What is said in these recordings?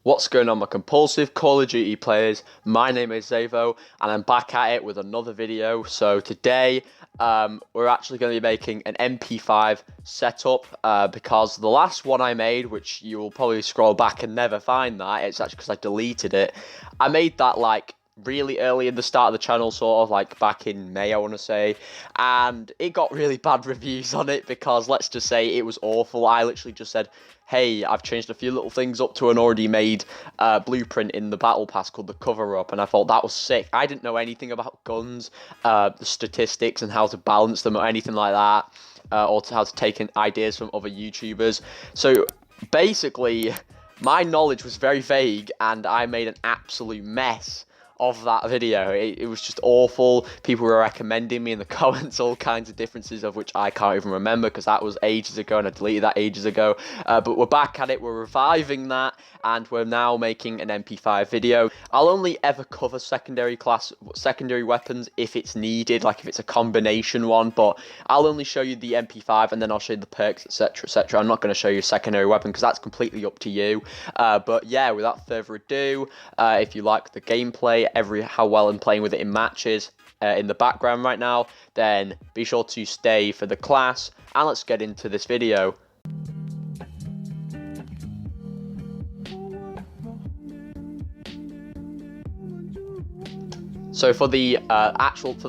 What's going on, my compulsive Call of Duty players? My name is Xavvo, and I'm back at it with another video. So today, we're actually going to be making an MP5 setup, because the last one I made, which you will probably scroll back and never find that, it's actually because I deleted it. I made that like really early in the start of the channel, sort of like back in May, I want to say, and it got really bad reviews on it because, let's just say, it was awful. I literally just said, hey, I've changed a few little things up to an already made blueprint in the battle pass called the cover-up, and I thought that was sick. I didn't know anything about guns, the statistics and how to balance them or anything like that, or how to take in ideas from other YouTubers. So basically, my knowledge was very vague, and I made an absolute mess of that video. It was just awful. People were recommending me in the comments all kinds of differences of which I can't even remember because that was ages ago and I deleted that ages ago. But we're back at it, we're reviving that, and we're now making an MP5 video. I'll only ever cover secondary weapons if it's needed, like if it's a combination one, but I'll only show you the MP5 and then I'll show you the perks, etc, etc. I'm not going to show you a secondary weapon because that's completely up to you. But yeah, without further ado, if you like the gameplay, how well I'm playing with it in matches in the background right now, then be sure to stay for the class, and let's get into this video. So for the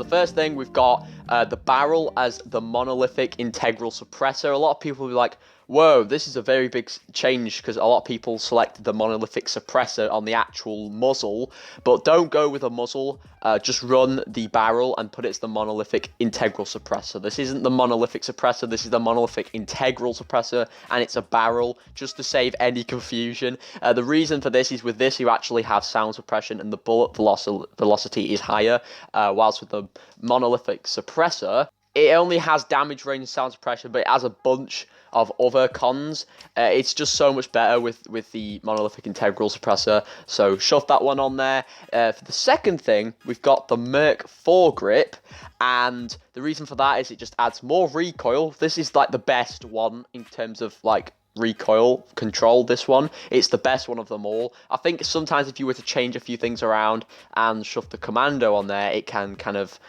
first thing, we've got the barrel as the monolithic integral suppressor. A lot of people will be like, whoa, this is a very big change, because a lot of people select the monolithic suppressor on the actual muzzle, but don't go with a muzzle, just run the barrel and put it as the monolithic integral suppressor. This isn't the monolithic suppressor, this is the monolithic integral suppressor, and it's a barrel, just to save any confusion. The reason for this is with this you actually have sound suppression and the bullet velocity is higher, whilst with the monolithic suppressor, it only has damage range and sound suppression, but it has a bunch of other cons. It's just so much better with the monolithic integral suppressor, so shove that one on there. For the second thing, we've got the 𝚒𝚗𝚒 foregrip, and the reason for that is it just adds more recoil. This is like the best one in terms of like recoil control. This one, it's the best one of them all. I think sometimes if you were to change a few things around and shove the commando on there, it can kind of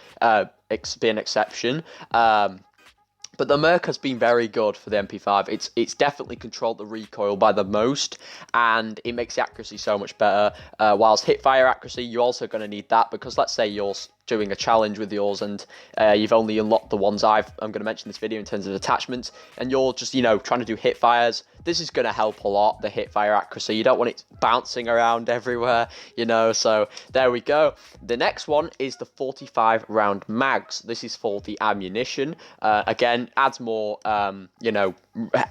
be an exception. But the 𝚒𝚗𝚒 has been very good for the MP5. It's definitely controlled the recoil by the most, and it makes the accuracy so much better. Whilst hipfire accuracy, you're also going to need that, because let's say you're doing a challenge with yours and you've only unlocked the ones I'm going to mention in this video in terms of attachments, and you're just, you know, trying to do hip fires. This is going to help a lot, the hip fire accuracy. You don't want it bouncing around everywhere, you know, so there we go. The next one is the 45 round mags. This is for the ammunition. Again, adds more, you know,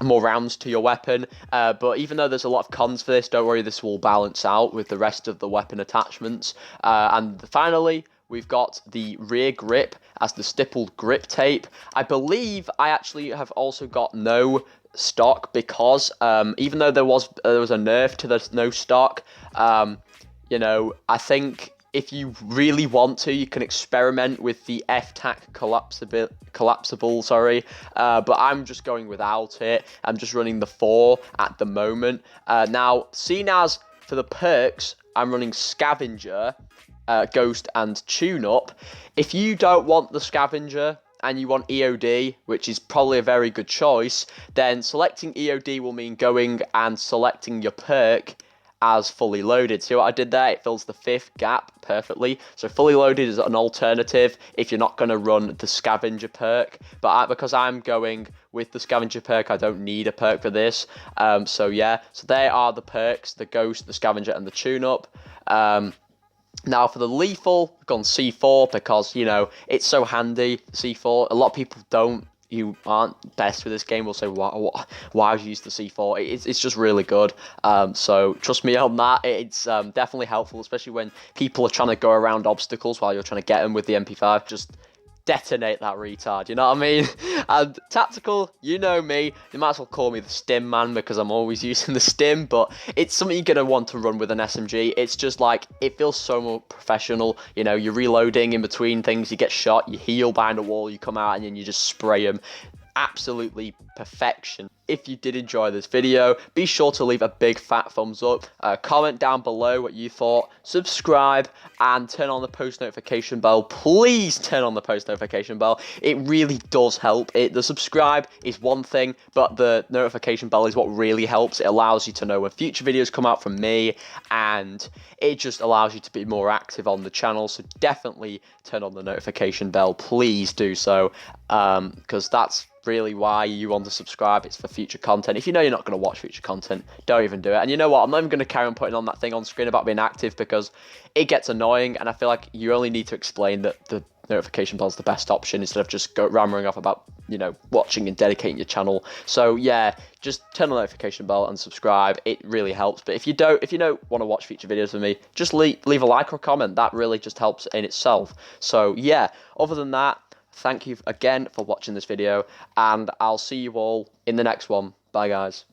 more rounds to your weapon, but even though there's a lot of cons for this, don't worry, this will balance out with the rest of the weapon attachments. And finally, we've got the rear grip as the stippled grip tape. I believe I actually have also got no stock, because even though there was a nerf to the no stock, you know, I think if you really want to, you can experiment with the FTAC collapsible, sorry, but I'm just going without it. I'm just running the 4 at the moment. Now, seeing as for the perks, I'm running Scavenger, Ghost and Tune-Up. If you don't want the Scavenger and you want EOD, which is probably a very good choice, then selecting EOD will mean going and selecting your perk as fully loaded. See what I did there? It fills the 5th gap perfectly. So fully loaded is an alternative if you're not going to run the Scavenger perk, but because I'm going with the Scavenger perk, I don't need a perk for this. So yeah, so there are the perks: the Ghost, the Scavenger and the Tune-Up. Now for the lethal, I've gone C4 because, you know, it's so handy, C4. A lot of people who aren't best with this game will say, why would you use the C4? It's just really good. So trust me on that. It's definitely helpful, especially when people are trying to go around obstacles while you're trying to get them with the MP5. Just detonate that retard, you know what I mean? And tactical, you know me, you might as well call me the stim man, because I'm always using the stim, but it's something you're going to want to run with an SMG. It's just like, it feels so more professional, you know, you're reloading in between things, you get shot, you heal behind a wall, you come out and then you just spray them. Absolutely perfection. if you did enjoy this video, be sure to leave a big fat thumbs up, comment down below what you thought, subscribe, and turn on the post notification bell. Please turn on the post notification bell. It really does help. The subscribe is one thing, but the notification bell is what really helps. It allows you to know when future videos come out from me, and it just allows you to be more active on the channel. So definitely turn on the notification bell. Please do so, because that's really why you want to subscribe. It's for future content. If you know you're not going to watch future content, don't even do it. And you know what, I'm not even going to carry on putting on that thing on screen about being active, because it gets annoying, and I feel like you only need to explain that the notification bell is the best option instead of just rammering off about, you know, watching and dedicating your channel. So yeah, just turn on the notification bell and subscribe. It really helps. But if you don't want to watch future videos with me, just leave a like or comment. That really just helps in itself. So yeah, other than that, thank you again for watching this video, and I'll see you all in the next one. Bye, guys.